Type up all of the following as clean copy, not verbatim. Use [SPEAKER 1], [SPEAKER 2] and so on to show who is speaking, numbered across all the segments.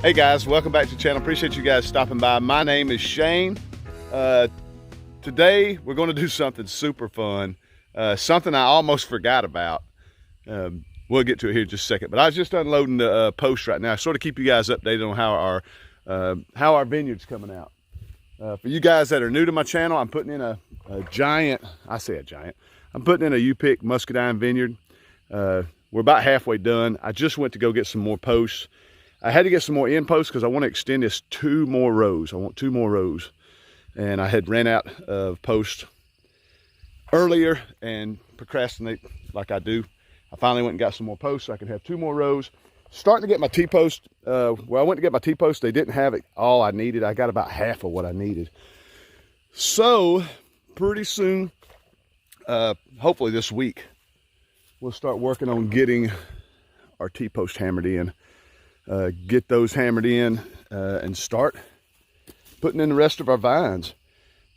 [SPEAKER 1] Hey guys, welcome back to the channel. Appreciate you guys stopping by. My name is Shane. Today we're going to do something super fun, something I almost forgot about. We'll get to it here in just a second, but I was just unloading the post right now, sort of keep you guys updated on how our vineyard's coming out. For you guys that are new to my channel, I'm putting in a giant, I'm putting in a U-pick muscadine vineyard. We're about halfway done. I just went to go get some more posts. I had to get some more in posts because I want to extend this 2 more rows. I want 2 more rows. And I had ran out of posts earlier and procrastinate like I do. I finally went and got some more posts so I could have 2 more rows. Starting to get my T-post. Where I went to get my T-post, they didn't have it all I needed. I got about half of what I needed. So pretty soon, hopefully this week, we'll start working on getting our T-post hammered in. Get those hammered in and start putting in the rest of our vines.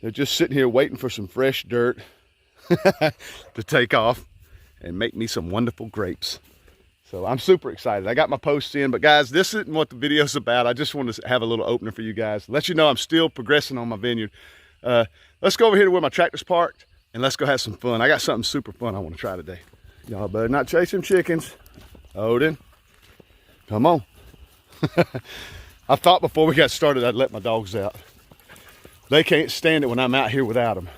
[SPEAKER 1] They're just sitting here waiting for some fresh dirt to take off and make me some wonderful grapes. So I'm super excited. I got my posts in, but guys, this isn't what the video's about. I just wanted to have a little opener for you guys. Let you know I'm still progressing on my vineyard. Let's go over here to where my tractor's parked and let's go have some fun. I got something super fun I want to try today. Y'all better not chase them chickens. Odin, come on. I thought before we got started I'd let my dogs out. They can't stand it when I'm out here without them.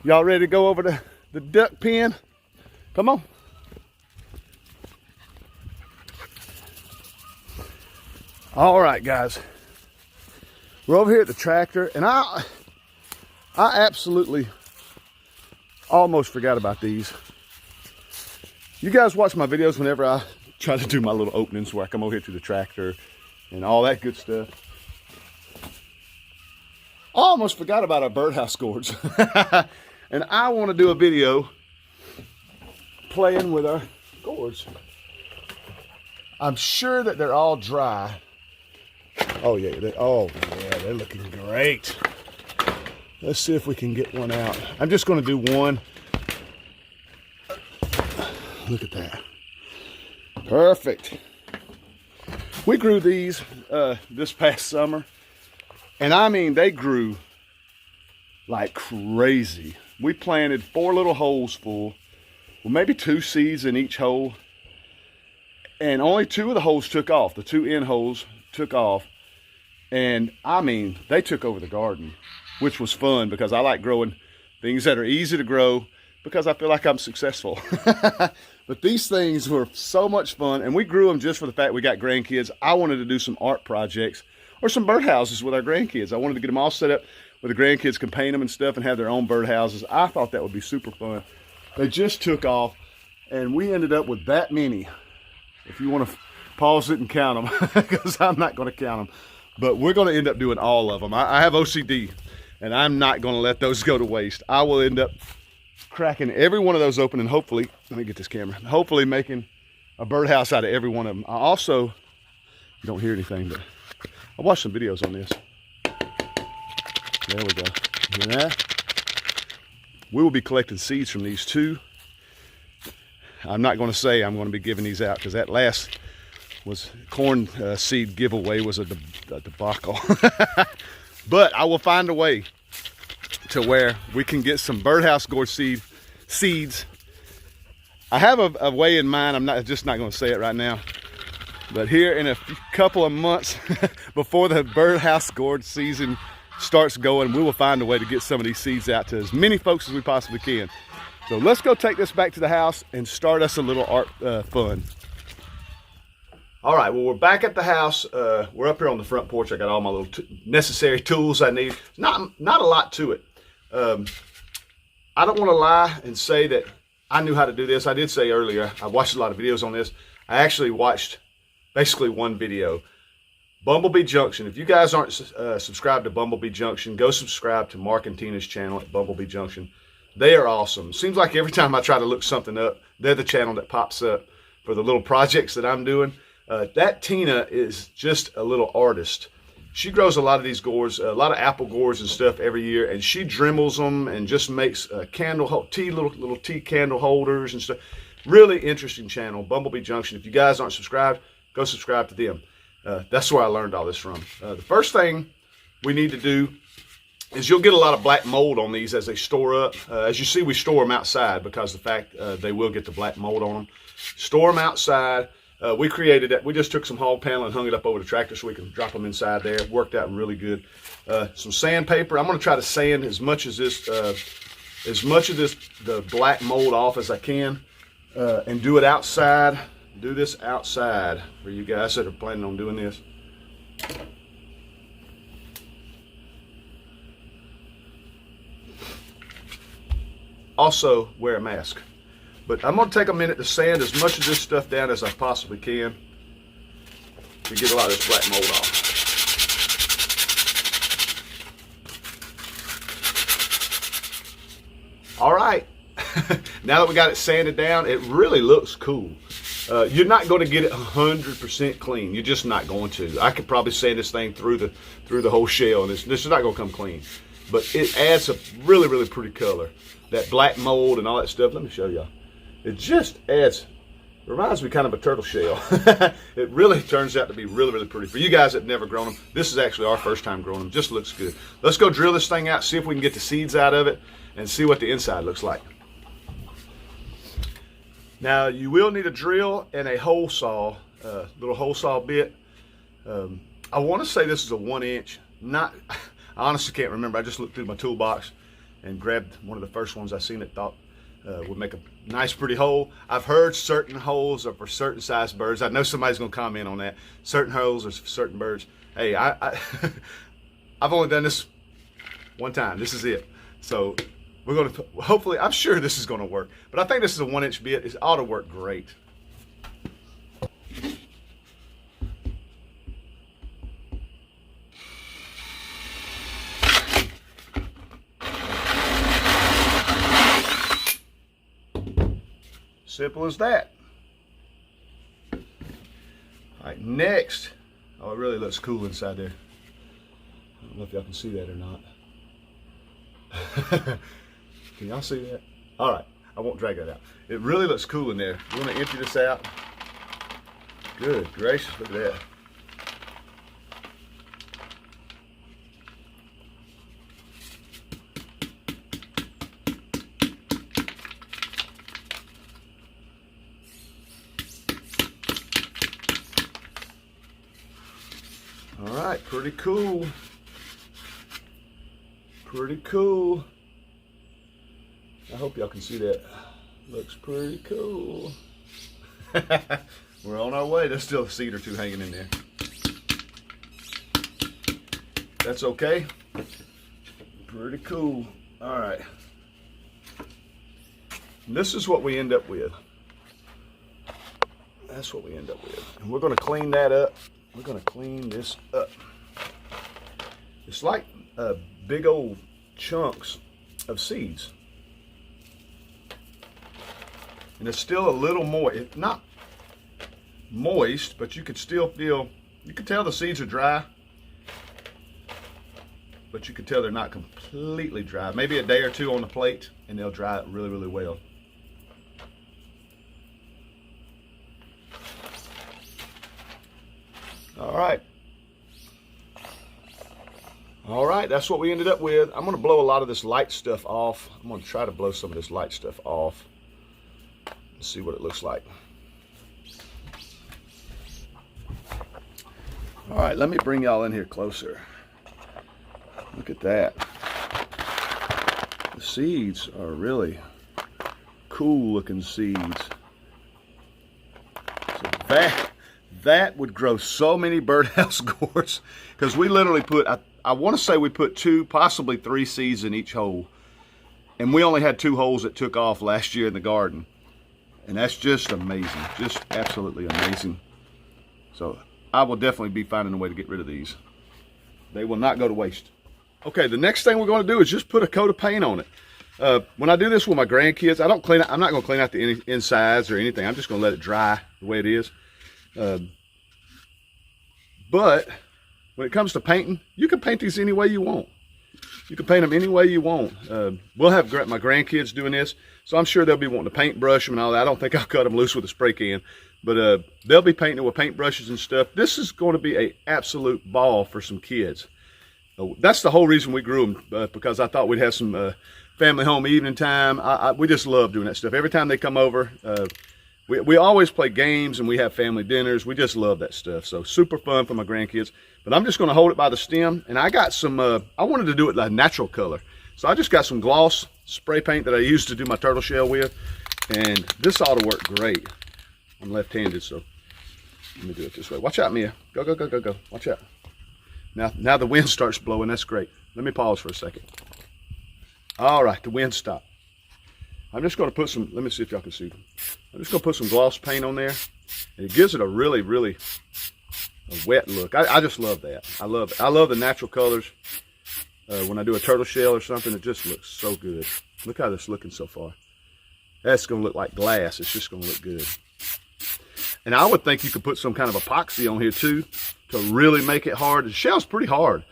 [SPEAKER 1] Y'all ready to go over to the duck pen? Come on. All right, guys. We're over here at the tractor, and I absolutely almost forgot about these. You guys watch my videos whenever I try to do my little openings where I come over here to the tractor and all that good stuff. I almost forgot about our birdhouse gourds. And I want to do a video playing with our gourds. I'm sure that they're all dry. Oh yeah, they're looking great. Let's see if we can get one out. I'm just going to do one. Look at that. Perfect. We grew these this past summer, and I mean they grew like crazy. We planted 4 little holes full, well maybe 2 seeds in each hole, and only 2 of the holes took off. The 2 end holes took off, and I mean they took over the garden, which was fun because I like growing things that are easy to grow because I feel like I'm successful. But these things were so much fun, and we grew them just for the fact we got grandkids. I wanted to do some art projects or some birdhouses with our grandkids. I wanted to get them all set up where the grandkids can paint them and stuff and have their own birdhouses. I thought that would be super fun. They just took off, and we ended up with that many. If you want to pause it and count them, because I'm not going to count them. But we're going to end up doing all of them. I have OCD, and I'm not going to let those go to waste. I will end up cracking every one of those open, and hopefully, let me get this camera, hopefully making a birdhouse out of every one of them. I also, you don't hear anything, but I watched some videos on this. There we go. Hear that? We will be collecting seeds from these too. I'm not going to say I'm going to be giving these out because that last was corn seed giveaway was a debacle. But I will find a way to where we can get some birdhouse gourd seeds. I have a way in mind. I'm just not going to say it right now. But here in a couple of months before the birdhouse gourd season starts going, we will find a way to get some of these seeds out to as many folks as we possibly can. So let's go take this back to the house and start us a little art fun. All right, well, we're back at the house. We're up here on the front porch. I got all my little necessary tools I need. Not a lot to it. I don't want to lie and say that I knew how to do this. I did say earlier, I watched a lot of videos on this. I actually watched basically one video. Bumblebee Junction. If you guys aren't subscribed to Bumblebee Junction, go subscribe to Mark and Tina's channel at Bumblebee Junction. They are awesome. Seems like every time I try to look something up, they're the channel that pops up for the little projects that I'm doing. That Tina is just a little artist. She grows a lot of these gourds, a lot of apple gourds and stuff every year, and she dremels them and just makes little tea candle holders and stuff. Really interesting channel, Bumblebee Junction. If you guys aren't subscribed, go subscribe to them. That's where I learned all this from. The first thing we need to do is you'll get a lot of black mold on these as they store up. As you see, we store them outside because of the fact they will get the black mold on them. Store them outside. We created that. We just took some hog panel and hung it up over the tractor so we can drop them inside there. It worked out really good. Some sandpaper. I'm going to try to sand as much of this, the black mold off as I can, and do it outside. Do this outside for you guys that are planning on doing this. Also, wear a mask. But I'm going to take a minute to sand as much of this stuff down as I possibly can to get a lot of this black mold off. All right. Now that we got it sanded down, it really looks cool. You're not going to get it 100% clean. You're just not going to. I could probably sand this thing through the whole shell, and this is not going to come clean. But it adds a really, really pretty color. That black mold and all that stuff. Let me show y'all. It just adds, reminds me kind of a turtle shell. It really turns out to be really, really pretty. For you guys that have never grown them, this is actually our first time growing them. Just looks good. Let's go drill this thing out, see if we can get the seeds out of it, and see what the inside looks like. Now, you will need a drill and a hole saw, little hole saw bit. I want to say this is a 1-inch. I honestly can't remember. I just looked through my toolbox and grabbed one of the first ones I seen that thought would make a nice pretty hole. I've heard certain holes are for certain size birds. I know somebody's going to comment on that. Certain holes are for certain birds. Hey, I've only done this one time. This is it. So we're going to, hopefully, I'm sure this is going to work. But I think this is a 1-inch bit. It ought to work great. Simple as that. All right, next. Oh, it really looks cool inside there. I don't know if y'all can see that or not. Can y'all see that? All right, I won't drag that out. It really looks cool in there. We're gonna empty this out. Good gracious, look at that. All right, pretty cool. Pretty cool. I hope y'all can see that. Looks pretty cool. We're on our way. There's still a seed or two hanging in there. That's okay. Pretty cool. All right. And this is what we end up with. That's what we end up with. And we're going to clean that up. We're going to clean this up. It's like big old chunks of seeds. And it's still a little moist. It's not moist, but you could still feel, you could tell the seeds are dry, but you could tell they're not completely dry. Maybe a day or two on the plate and they'll dry it really, really well. All right. All right, that's what we ended up with. I'm going to blow a lot of this light stuff off. I'm going to try to blow some of this light stuff off and see what it looks like. All right, let me bring y'all in here closer. Look at that. The seeds are really cool looking seeds. So that would grow so many birdhouse gourds, because we literally put, I want to say we put 2, possibly 3 seeds in each hole. And we only had 2 holes that took off last year in the garden. And that's just amazing, just absolutely amazing. So I will definitely be finding a way to get rid of these. They will not go to waste. Okay, the next thing we're going to do is just put a coat of paint on it. When I do this with my grandkids, I'm not going to clean out the insides or anything. I'm just going to let it dry the way it is. But when it comes to painting, you can paint these any way you want. You can paint them any way you want. We'll have my grandkids doing this, so I'm sure they'll be wanting to paintbrush them and all that. I don't think I'll cut them loose with a spray can, but they'll be painting it with paintbrushes and stuff. This is going to be an absolute ball for some kids. That's the whole reason we grew them, because I thought we'd have some family home evening time. We just love doing that stuff. Every time they come over, we always play games and we have family dinners. We just love that stuff. So super fun for my grandkids. But I'm just going to hold it by the stem, and I got some, I wanted to do it like natural color. So I just got some gloss spray paint that I used to do my turtle shell with, and this ought to work great. I'm left-handed, so let me do it this way. Watch out, Mia. Go, go, go, go, go. Watch out. Now the wind starts blowing. That's great. Let me pause for a second. All right, the wind stopped. I'm just going to put some, let me see if y'all can see. I'm just going to put some gloss paint on there, and it gives it a really, really a wet look. I just love that. I love it. I love the natural colors. When I do a turtle shell or something, it just looks so good. Look how this is looking so far. That's going to look like glass. It's just going to look good. And I would think you could put some kind of epoxy on here too to really make it hard. The shell's pretty hard,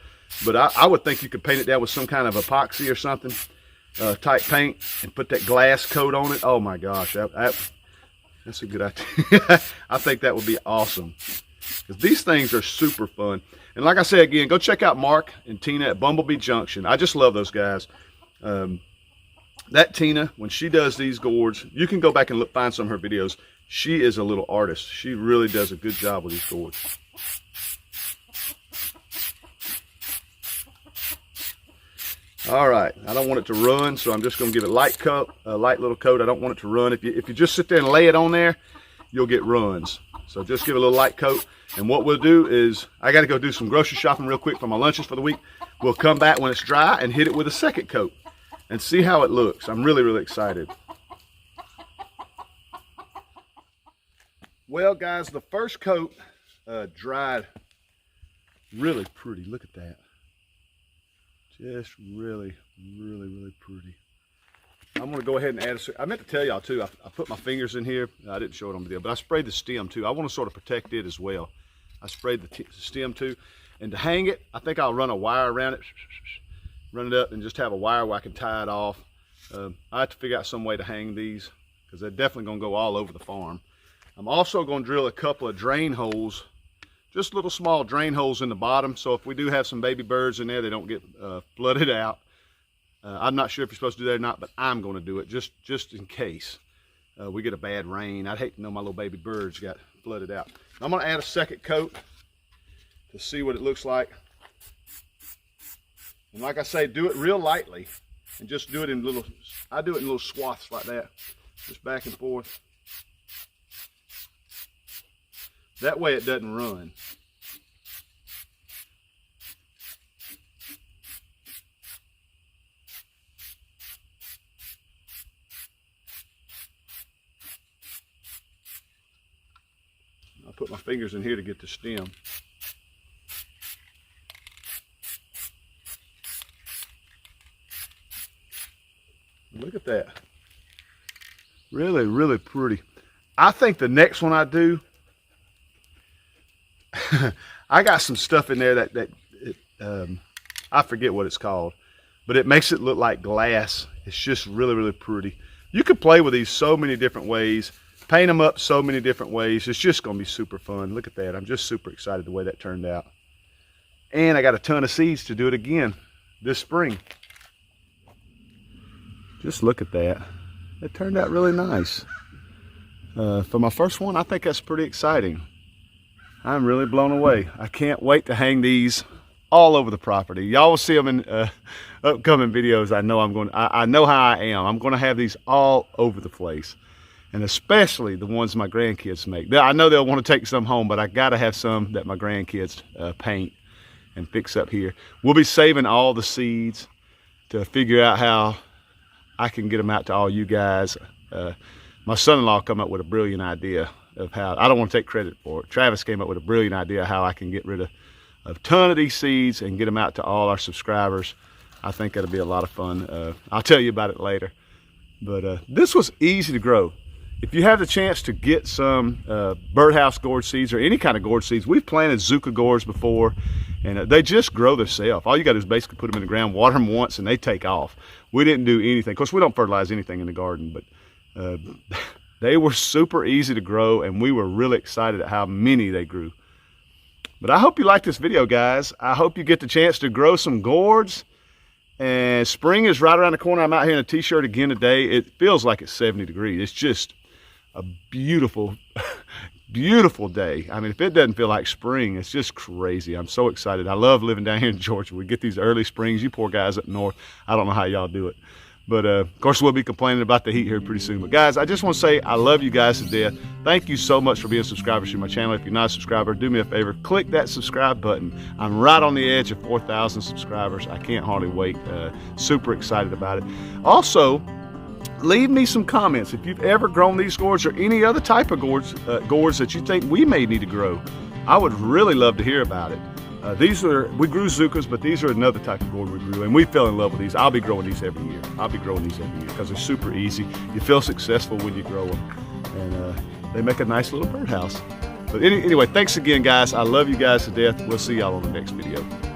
[SPEAKER 1] but I would think you could paint it down with some kind of epoxy or something, type paint, and put that glass coat on it. Oh my gosh, that's a good idea. I think that would be awesome. Because these things are super fun. And like I said, again, go check out Mark and Tina at Bumblebee Junction. I just love those guys. That Tina, when she does these gourds, you can go back and find some of her videos. She is a little artist. She really does a good job with these gourds. All right, I don't want it to run, so I'm just going to give it a light little coat. I don't want it to run. If you just sit there and lay it on there, you'll get runs. So just give it a little light coat. And what we'll do is, I got to go do some grocery shopping real quick for my lunches for the week. We'll come back when it's dry and hit it with a second coat and see how it looks. I'm really, really excited. Well, guys, the first coat dried really pretty. Look at that. Just really, really, really pretty. I'm going to go ahead and add I meant to tell y'all too, I put my fingers in here. I didn't show it on video, but I sprayed the stem too. I want to sort of protect it as well. I sprayed the stem too. And to hang it, I think I'll run a wire around it, run it up, and just have a wire where I can tie it off. I have to figure out some way to hang these because they're definitely going to go all over the farm. I'm also going to drill a couple of drain holes, just little small drain holes in the bottom. So if we do have some baby birds in there, they don't get flooded out. I'm not sure if you're supposed to do that or not, but I'm going to do it just in case we get a bad rain. I'd hate to know my little baby birds got flooded out. I'm going to add a second coat to see what it looks like. And like I say, do it real lightly and just do it in little, I do it in little swaths like that, just back and forth. That way it doesn't run. I'll put my fingers in here to get the stem. Look at that. Really, really pretty. I think the next one I do, I got some stuff in there that I forget what it's called, but it makes it look like glass. It's just really, really pretty. You could play with these so many different ways, paint them up so many different ways. It's just going to be super fun. Look at that. I'm just super excited the way that turned out. And I got a ton of seeds to do it again this spring. Just look at that. It turned out really nice. For my first one, I think that's pretty exciting. I'm really blown away. I can't wait to hang these all over the property. Y'all will see them in upcoming videos. I know how I am. I'm going to have these all over the place, and especially the ones my grandkids make. I know they'll want to take some home, but I got to have some that my grandkids paint and fix up here. We'll be saving all the seeds to figure out how I can get them out to all you guys. My son-in-law come up with a brilliant idea of how, I don't want to take credit for it. Travis came up with a brilliant idea how I can get rid of a ton of these seeds and get them out to all our subscribers. I think that'll be a lot of fun. I'll tell you about it later. But this was easy to grow. if you have the chance to get some birdhouse gourd seeds or any kind of gourd seeds, we've planted Zucca gourds before, and they just grow themselves. All you got to do is basically put them in the ground, water them once, and they take off. We didn't do anything. Of course, we don't fertilize anything in the garden, but they were super easy to grow, and we were really excited at how many they grew. But I hope you like this video, guys. I hope you get the chance to grow some gourds. And spring is right around the corner. I'm out here in a t-shirt again today. It feels like it's 70 degrees. It's just a beautiful, beautiful day. I mean, if it doesn't feel like spring, it's just crazy. I'm so excited. I love living down here in Georgia. We get these early springs. You poor guys up north, I don't know how y'all do it. But of course, we'll be complaining about the heat here pretty soon. But guys, I just want to say I love you guys to death. Thank you so much for being subscribers to my channel. If you're not a subscriber, do me a favor, click that subscribe button. I'm right on the edge of 4,000 subscribers. I can't hardly wait. Super excited about it. Also, leave me some comments if you've ever grown these gourds or any other type of gourds that you think we may need to grow. I would really love to hear about it. We grew Zuccas, but these are another type of gourd we grew, and we fell in love with these. I'll be growing these every year. Because they're super easy. You feel successful when you grow them, and they make a nice little birdhouse. But anyway, thanks again, guys. I love you guys to death. We'll see y'all on the next video.